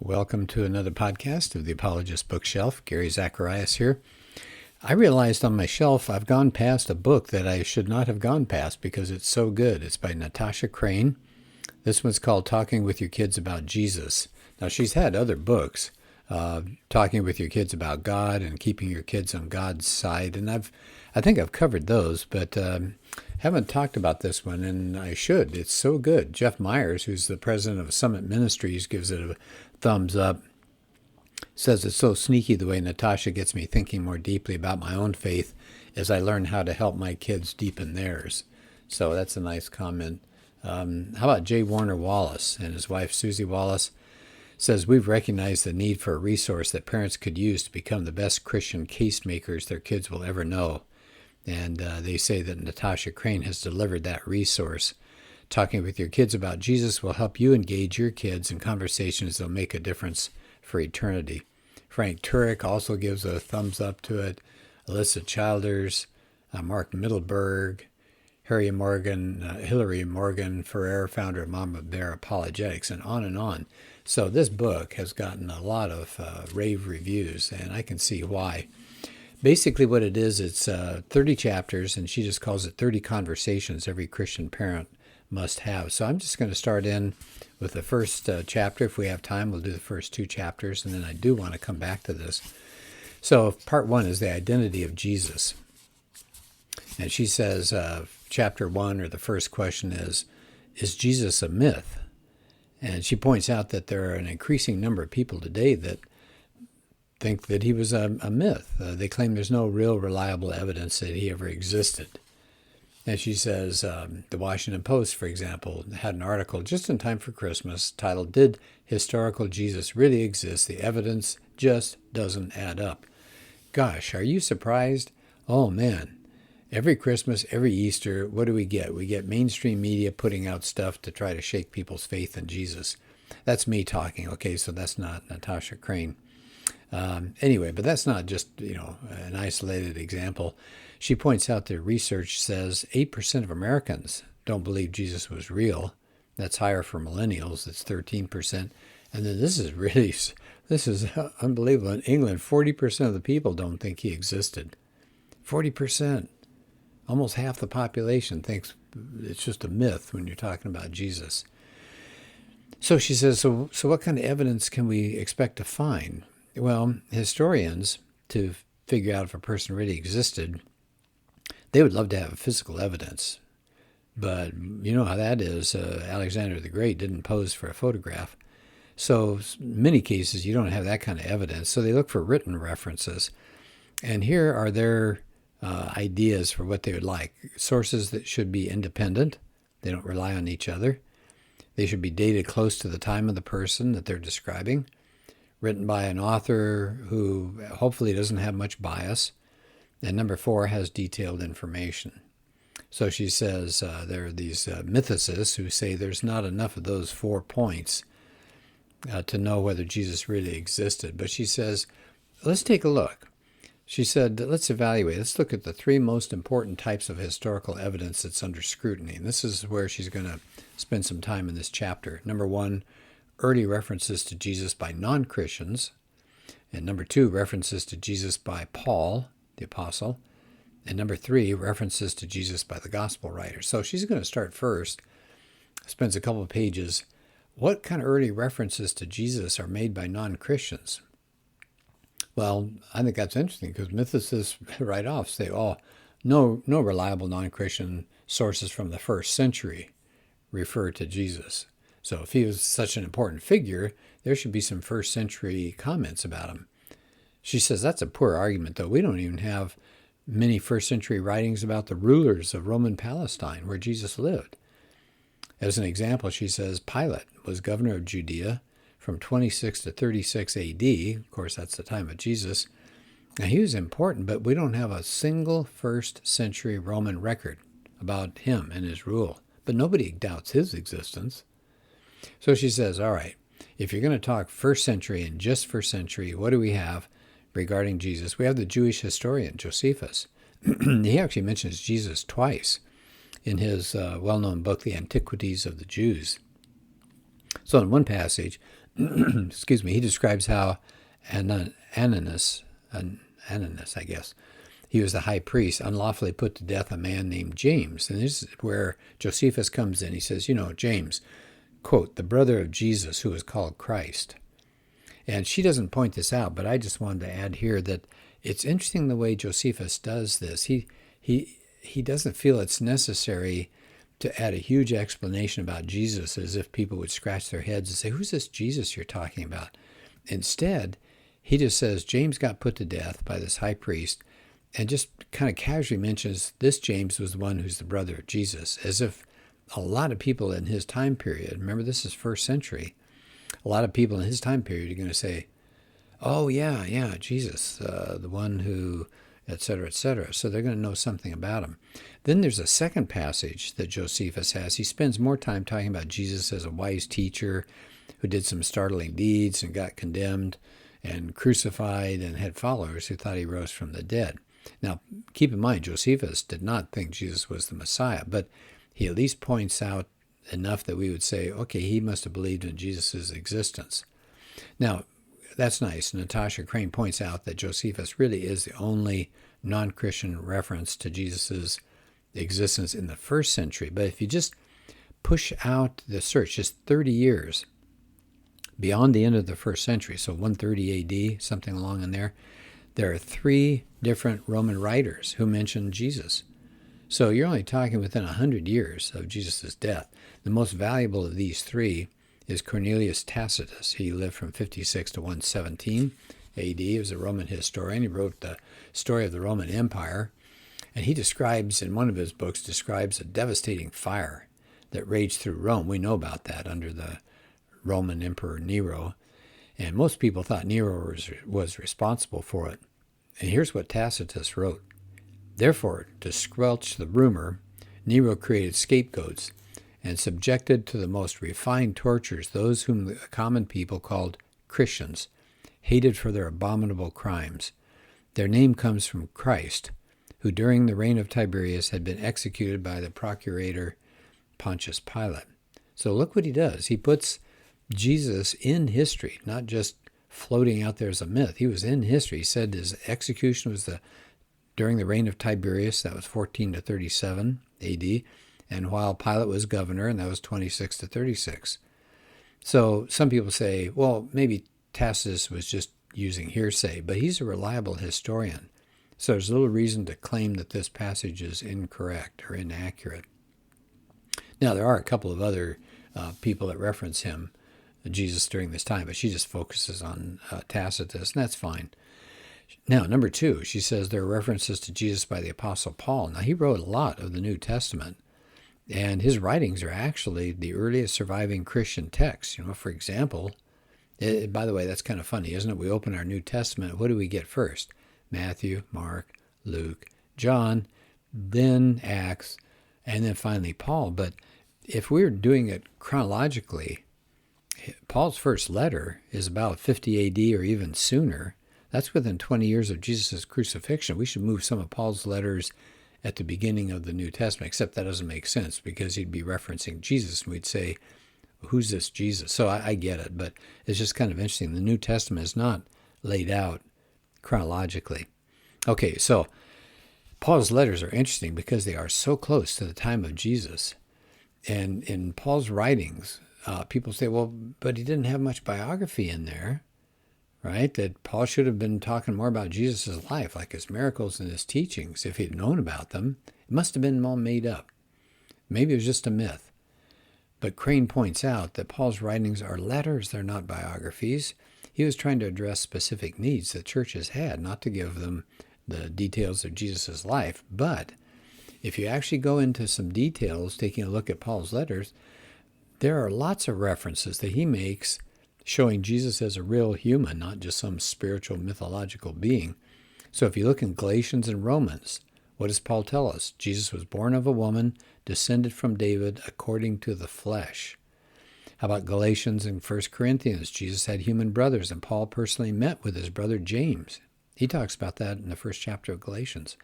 Welcome to another podcast of the Apologist Bookshelf. Gary Zacharias here. I realized on my shelf I've gone past a book that I should not have gone past because it's so good. It's by Natasha Crain. This one's called Talking with Your Kids About Jesus. Now, she's had other books, talking with your kids about God and keeping your kids on God's side, and I think I've covered those, but haven't talked about this one, and I should. It's so good. Jeff Myers, who's the president of Summit Ministries, gives it a thumbs up. Says it's so sneaky the way Natasha gets me thinking more deeply about my own faith as I learn how to help my kids deepen theirs. So that's a nice comment. How about J. Warner Wallace and his wife Susie Wallace? Says we've recognized the need for a resource that parents could use to become the best Christian case makers their kids will ever know. And they say that Natasha Crain has delivered that resource. Talking with your kids about Jesus will help you engage your kids in conversations that will make a difference for eternity. Frank Turek also gives a thumbs up to it. Alyssa Childers, Mark Middleberg, Hillary Morgan Ferrer, founder of Mama Bear Apologetics, and on and on. So this book has gotten a lot of rave reviews, and I can see why. Basically what it is, it's 30 chapters, and she just calls it 30 conversations every Christian parent must have. So I'm just going to start in with the first chapter. If we have time, we'll do the first two chapters, and then I do want to come back to this. So part one is the identity of Jesus. And she says, chapter one, or the first question is Jesus a myth? And she points out that there are an increasing number of people today that think that he was a myth. They claim there's no real reliable evidence that he ever existed. And she says, the Washington Post, for example, had an article just in time for Christmas titled, "Did Historical Jesus Really Exist? The Evidence Just Doesn't Add Up." Gosh, are you surprised? Oh, man. Every Christmas, every Easter, what do we get? We get mainstream media putting out stuff to try to shake people's faith in Jesus. That's me talking, okay? So that's not Natasha Crain. Anyway, but that's not just, an isolated example. She points out that research says 8% of Americans don't believe Jesus was real. That's higher for millennials. That's 13%. And then this is unbelievable. In England, 40% of the people don't think he existed. 40%. Almost half the population thinks it's just a myth when you're talking about Jesus. So she says, so what kind of evidence can we expect to find? Well, historians, to figure out if a person really existed, they would love to have physical evidence. But you know how that is. Alexander the Great didn't pose for a photograph. So in many cases, you don't have that kind of evidence. So they look for written references. And here are their ideas for what they would like. Sources that should be independent. They don't rely on each other. They should be dated close to the time of the person that they're describing. Written by an author who hopefully doesn't have much bias. And number 4, has detailed information. So she says there are these mythicists who say there's not enough of those 4 points to know whether Jesus really existed. But she says, let's take a look. She said, let's evaluate. Let's look at the 3 most important types of historical evidence that's under scrutiny. And this is where she's going to spend some time in this chapter. Number 1, early references to Jesus by non-Christians. And number 2, references to Jesus by Paul, the apostle. And number 3, references to Jesus by the gospel writers. So she's going to start first, spends a couple of pages. What kind of early references to Jesus are made by non-Christians? Well, I think that's interesting because mythicists right off say, no reliable non-Christian sources from the first century refer to Jesus. So if he was such an important figure, there should be some first century comments about him. She says that's a poor argument, though. We don't even have many first century writings about the rulers of Roman Palestine where Jesus lived. As an example, she says Pilate was governor of Judea from 26 to 36 AD. Of course, that's the time of Jesus. Now, he was important, but we don't have a single first century Roman record about him and his rule. But nobody doubts his existence. So she says, all right, if you're going to talk first century and just first century, what do we have regarding Jesus? We have the Jewish historian, Josephus. He actually mentions Jesus twice in his well-known book, The Antiquities of the Jews. So in one passage, excuse me, he describes how Ananias, I guess, he was the high priest, unlawfully put to death a man named James. And this is where Josephus comes in. He says, James, quote, the brother of Jesus who is called Christ. And she doesn't point this out, but I just wanted to add here that it's interesting the way Josephus does this. He doesn't feel it's necessary to add a huge explanation about Jesus as if people would scratch their heads and say, who's this Jesus you're talking about? Instead, he just says James got put to death by this high priest and just kind of casually mentions this James was the one who's the brother of Jesus, as if a lot of people in his time period, remember this is first century, a lot of people in his time period are going to say, oh, yeah, Jesus, the one who, et cetera, et cetera. So they're going to know something about him. Then there's a second passage that Josephus has. He spends more time talking about Jesus as a wise teacher who did some startling deeds and got condemned and crucified and had followers who thought he rose from the dead. Now, keep in mind, Josephus did not think Jesus was the Messiah, but he at least points out enough that we would say, okay, he must have believed in Jesus' existence. Now, that's nice. Natasha Crain points out that Josephus really is the only non-Christian reference to Jesus' existence in the first century. But if you just push out the search just 30 years beyond the end of the first century, so 130 AD, something along in there, there are 3 different Roman writers who mention Jesus. So you're only talking within 100 years of Jesus' death. The most valuable of these 3 is Cornelius Tacitus. He lived from 56 to 117 AD. He was a Roman historian. He wrote the story of the Roman Empire. And he describes, in one of his books, describes a devastating fire that raged through Rome. We know about that under the Roman Emperor Nero. And most people thought Nero was responsible for it. And here's what Tacitus wrote. Therefore, to squelch the rumor, Nero created scapegoats and subjected to the most refined tortures those whom the common people called Christians, hated for their abominable crimes. Their name comes from Christ, who during the reign of Tiberius had been executed by the procurator Pontius Pilate. So look what he does. He puts Jesus in history, not just floating out there as a myth. He was in history. He said his execution was during the reign of Tiberius, that was 14 to 37 AD, and while Pilate was governor, and that was 26 to 36. So some people say, well, maybe Tacitus was just using hearsay, but he's a reliable historian. So there's little reason to claim that this passage is incorrect or inaccurate. Now, there are a couple of other people that reference him, Jesus, during this time, but she just focuses on Tacitus, and that's fine. Now, number 2, she says there are references to Jesus by the Apostle Paul. Now, he wrote a lot of the New Testament, and his writings are actually the earliest surviving Christian texts. For example, by the way, that's kind of funny, isn't it? We open our New Testament, what do we get first? Matthew, Mark, Luke, John, then Acts, and then finally Paul. But if we're doing it chronologically, Paul's first letter is about 50 AD or even sooner. That's within 20 years of Jesus' crucifixion. We should move some of Paul's letters at the beginning of the New Testament, except that doesn't make sense because he'd be referencing Jesus, and we'd say, who's this Jesus? So I get it, but it's just kind of interesting. The New Testament is not laid out chronologically. Okay, so Paul's letters are interesting because they are so close to the time of Jesus. And in Paul's writings, people say, well, but he didn't have much biography in there, right? That Paul should have been talking more about Jesus' life, like his miracles and his teachings. If he'd known about them, it must have been all made up. Maybe it was just a myth. But Crain points out that Paul's writings are letters, they're not biographies. He was trying to address specific needs the churches had, not to give them the details of Jesus' life. But if you actually go into some details, taking a look at Paul's letters, there are lots of references that he makes showing Jesus as a real human, not just some spiritual mythological being. So if you look in Galatians and Romans, what does Paul tell us? Jesus was born of a woman, descended from David according to the flesh. How about Galatians and 1 Corinthians? Jesus had human brothers, and Paul personally met with his brother James. He talks about that in the first chapter of Galatians.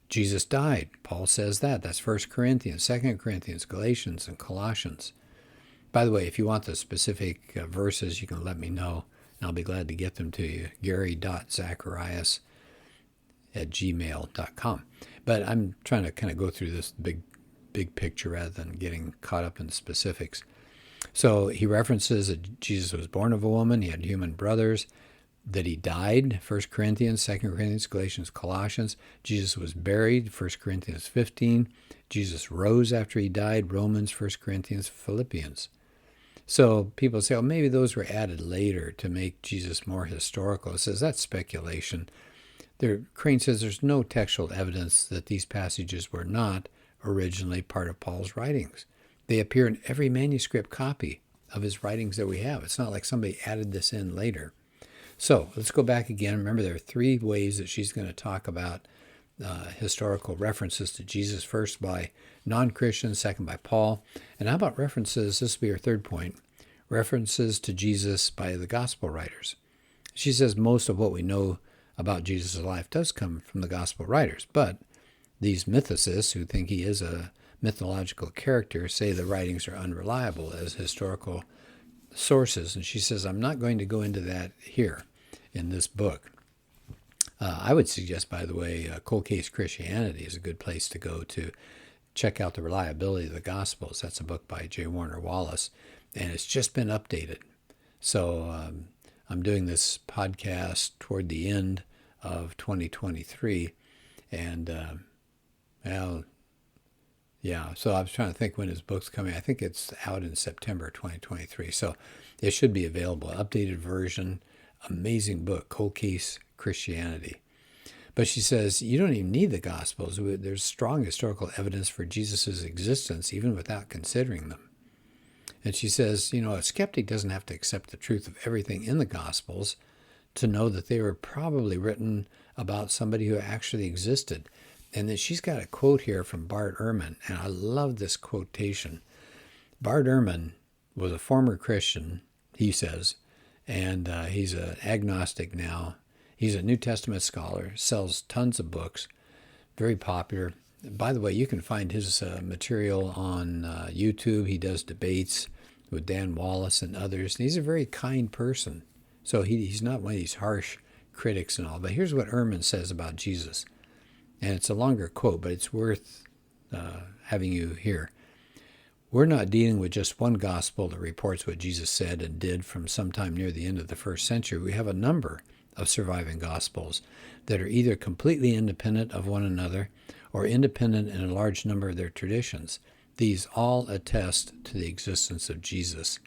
Jesus died. Paul says that. That's 1 Corinthians, 2 Corinthians, Galatians, and Colossians. By the way, if you want the specific verses, you can let me know, and I'll be glad to get them to you. Gary.Zacharias@gmail.com. But I'm trying to kind of go through this big picture rather than getting caught up in specifics. So he references that Jesus was born of a woman, he had human brothers, that he died, 1 Corinthians, 2 Corinthians, Galatians, Colossians. Jesus was buried, 1 Corinthians 15. Jesus rose after he died, Romans, 1 Corinthians, Philippians. So people say, oh, maybe those were added later to make Jesus more historical. It says that's speculation. Crain says there's no textual evidence that these passages were not originally part of Paul's writings. They appear in every manuscript copy of his writings that we have. It's not like somebody added this in later. So let's go back again. Remember, there are three ways that she's going to talk about historical references to Jesus. First by non-Christians, second by Paul. And how about references, this will be her third point, references to Jesus by the gospel writers. She says most of what we know about Jesus' life does come from the gospel writers, but these mythicists who think he is a mythological character say the writings are unreliable as historical sources. And she says, I'm not going to go into that here in this book. I would suggest, by the way, Cold Case Christianity is a good place to go to check out the reliability of the Gospels. That's a book by J. Warner Wallace, and it's just been updated. So I'm doing this podcast toward the end of 2023, and so I was trying to think when his book's coming. I think it's out in September 2023, so it should be available. Updated version, amazing book, Cold Case Christianity. But she says, you don't even need the Gospels. There's strong historical evidence for Jesus' existence, even without considering them. And she says, a skeptic doesn't have to accept the truth of everything in the Gospels to know that they were probably written about somebody who actually existed. And then she's got a quote here from Bart Ehrman, and I love this quotation. Bart Ehrman was a former Christian, he says, and he's an agnostic now. He's a New Testament scholar, sells tons of books, very popular. By the way, you can find his material on YouTube. He does debates with Dan Wallace and others. And he's a very kind person. So he's not one of these harsh critics and all. But here's what Ehrman says about Jesus. And it's a longer quote, but it's worth having you hear. We're not dealing with just one gospel that reports what Jesus said and did from sometime near the end of the first century. We have a number of surviving gospels that are either completely independent of one another or independent in a large number of their traditions. These all attest to the existence of Jesus.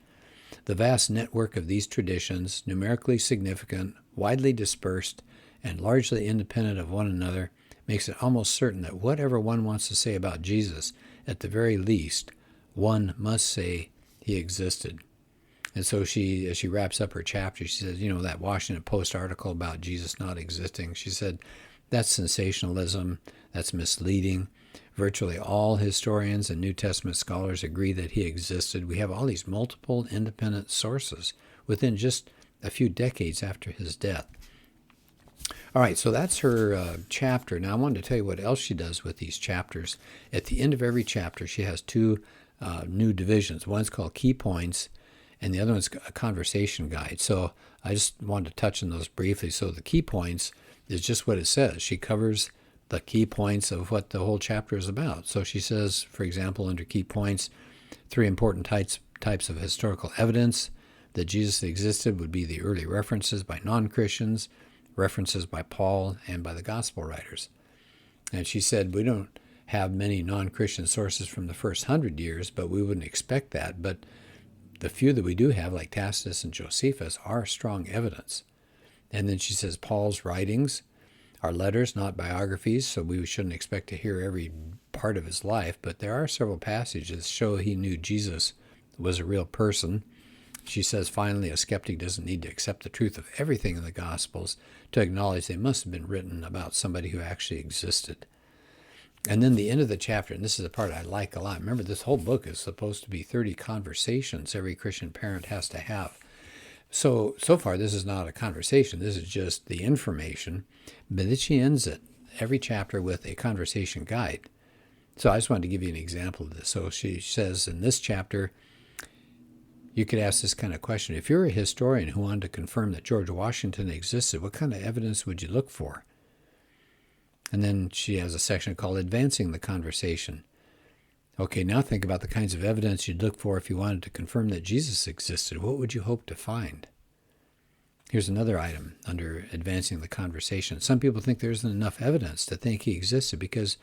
The vast network of these traditions, numerically significant, widely dispersed, and largely independent of one another, makes it almost certain that whatever one wants to say about Jesus, at the very least, one must say he existed. And so as she wraps up her chapter, she says, that Washington Post article about Jesus not existing, she said, that's sensationalism, that's misleading. Virtually all historians and New Testament scholars agree that he existed. We have all these multiple independent sources within just a few decades after his death. All right, so that's her chapter. Now I wanted to tell you what else she does with these chapters. At the end of every chapter, she has two new divisions. One's called Key Points, and the other one's a conversation guide. So I just wanted to touch on those briefly. So the key points is just what it says. She covers the key points of what the whole chapter is about. So she says, for example, under key points, three important types of historical evidence that Jesus existed would be the early references by non-Christians, references by Paul, and by the gospel writers. And she said, we don't have many non-Christian sources from the first 100 years, but we wouldn't expect that. But the few that we do have, like Tacitus and Josephus, are strong evidence. And then she says Paul's writings are letters, not biographies, so we shouldn't expect to hear every part of his life, but there are several passages that show he knew Jesus was a real person. She says, finally, a skeptic doesn't need to accept the truth of everything in the Gospels to acknowledge they must have been written about somebody who actually existed. And then the end of the chapter, and this is the part I like a lot. Remember, this whole book is supposed to be 30 conversations every Christian parent has to have. So far, this is not a conversation. This is just the information. But then she ends it, every chapter, with a conversation guide. So I just wanted to give you an example of this. So she says in this chapter, You could ask this kind of question. If you're a historian who wanted to confirm that George Washington existed, what kind of evidence would you look for? And then she has a section called Advancing the Conversation. Okay, now think about the kinds of evidence you'd look for if you wanted to confirm that Jesus existed. What would you hope to find? Here's another item under Advancing the Conversation. Some people think there isn't enough evidence to think he existed because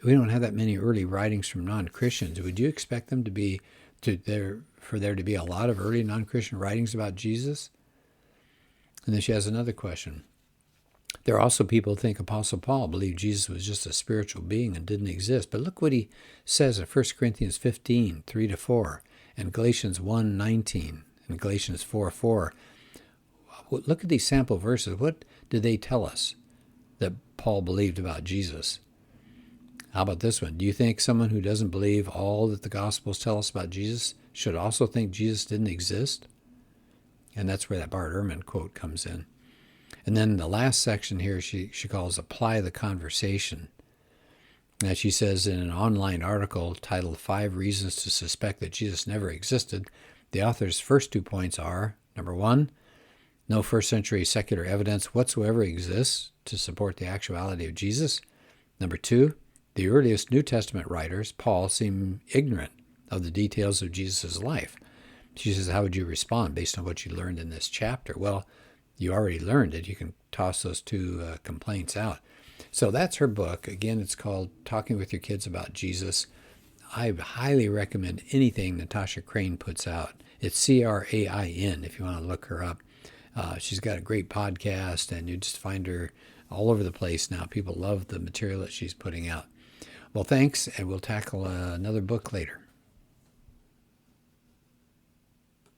we don't have that many early writings from non-Christians. Would you expect them for there to be a lot of early non-Christian writings about Jesus? And then she has another question. There are also people who think Apostle Paul believed Jesus was just a spiritual being and didn't exist. But look what he says in 1 Corinthians 15, 3-4, and Galatians 1:19, and Galatians 4:4. Look at these sample verses. What do they tell us that Paul believed about Jesus? How about this one? Do you think someone who doesn't believe all that the Gospels tell us about Jesus should also think Jesus didn't exist? And that's where that Bart Ehrman quote comes in. And then the last section here she calls Apply the Conversation. Now she says in an online article titled 5 Reasons to Suspect that Jesus Never Existed, the author's first 2 points are, number 1, no first century secular evidence whatsoever exists to support the actuality of Jesus. Number 2, the earliest New Testament writers, Paul, seem ignorant of the details of Jesus' life. She says, how would you respond based on what you learned in this chapter? Well, you already learned it. You can toss those 2 complaints out. So that's her book. Again, it's called Talking with Your Kids About Jesus. I highly recommend anything Natasha Crain puts out. It's Crain if you want to look her up. She's got a great podcast, and you just find her all over the place now. People love the material that she's putting out. Well, thanks, and we'll tackle another book later.